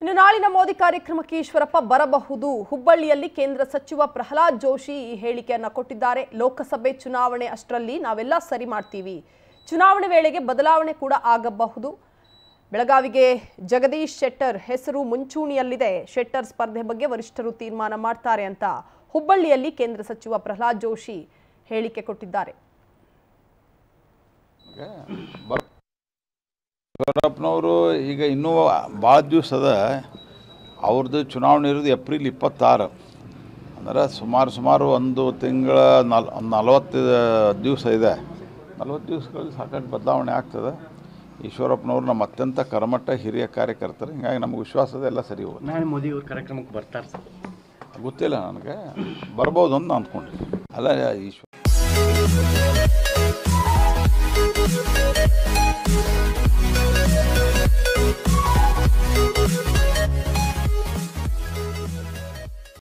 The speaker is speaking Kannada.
ಇನ್ನು ನಾಳಿನ ಮೋದಿ ಕಾರ್ಯಕ್ರಮಕ್ಕೆ ಈಶ್ವರಪ್ಪ ಬರಬಹುದು. ಹುಬ್ಬಳ್ಳಿಯಲ್ಲಿ ಕೇಂದ್ರ ಸಚಿವ ಪ್ರಹ್ಲಾದ್ ಜೋಶಿ ಈ ಹೇಳಿಕೆಯನ್ನು ಕೊಟ್ಟಿದ್ದಾರೆ. ಲೋಕಸಭೆ ಚುನಾವಣೆ ಅಷ್ಟರಲ್ಲಿ ನಾವೆಲ್ಲ ಸರಿ ಮಾಡ್ತೀವಿ, ಚುನಾವಣೆ ವೇಳೆಗೆ ಬದಲಾವಣೆ ಕೂಡ ಆಗಬಹುದು. ಬೆಳಗಾವಿಗೆ ಜಗದೀಶ್ ಶೆಟ್ಟರ್ ಹೆಸರು ಮುಂಚೂಣಿಯಲ್ಲಿದೆ. ಶೆಟ್ಟರ್ ಸ್ಪರ್ಧೆ ಬಗ್ಗೆ ವರಿಷ್ಠರು ತೀರ್ಮಾನ ಮಾಡ್ತಾರೆ ಅಂತ ಹುಬ್ಬಳ್ಳಿಯಲ್ಲಿ ಕೇಂದ್ರ ಸಚಿವ ಪ್ರಹ್ಲಾದ್ ಜೋಶಿ ಹೇಳಿಕೆ ಕೊಟ್ಟಿದ್ದಾರೆ. ಯಡಿಯೂರಪ್ಪನವರು ಈಗ ಇನ್ನೂ ಭಾಳ ದಿವಸ ಅದ. ಅವ್ರದ್ದು ಚುನಾವಣೆ ಇರೋದು ಏಪ್ರಿಲ್ 26, ಅಂದರೆ ಸುಮಾರು ಒಂದು ತಿಂಗಳ 40 ದಿವಸ ಇದೆ. 40 ದಿವಸಗಳಲ್ಲಿ ಸಾಕಷ್ಟು ಬದಲಾವಣೆ ಆಗ್ತದೆ. ಈಶ್ವರಪ್ಪನವರು ನಮ್ಮ ಅತ್ಯಂತ ಕರ್ಮಠ ಹಿರಿಯ ಕಾರ್ಯಕರ್ತರು, ಹೀಗಾಗಿ ನಮಗೆ ವಿಶ್ವಾಸದ ಎಲ್ಲ ಸರಿ ಹೋಗುತ್ತೆ. ನಾಳೆ ಮೋದಿ ಅವ್ರ ಕಾರ್ಯಕ್ರಮಕ್ಕೆ ಬರ್ತಾರೆ ಸರ್? ಗೊತ್ತಿಲ್ಲ ನನಗೆ, ಬರ್ಬೋದು ಅಂತ ಅಂದ್ಕೊಂಡೆ. ಅಲ್ಲ ಈಶ್ವರ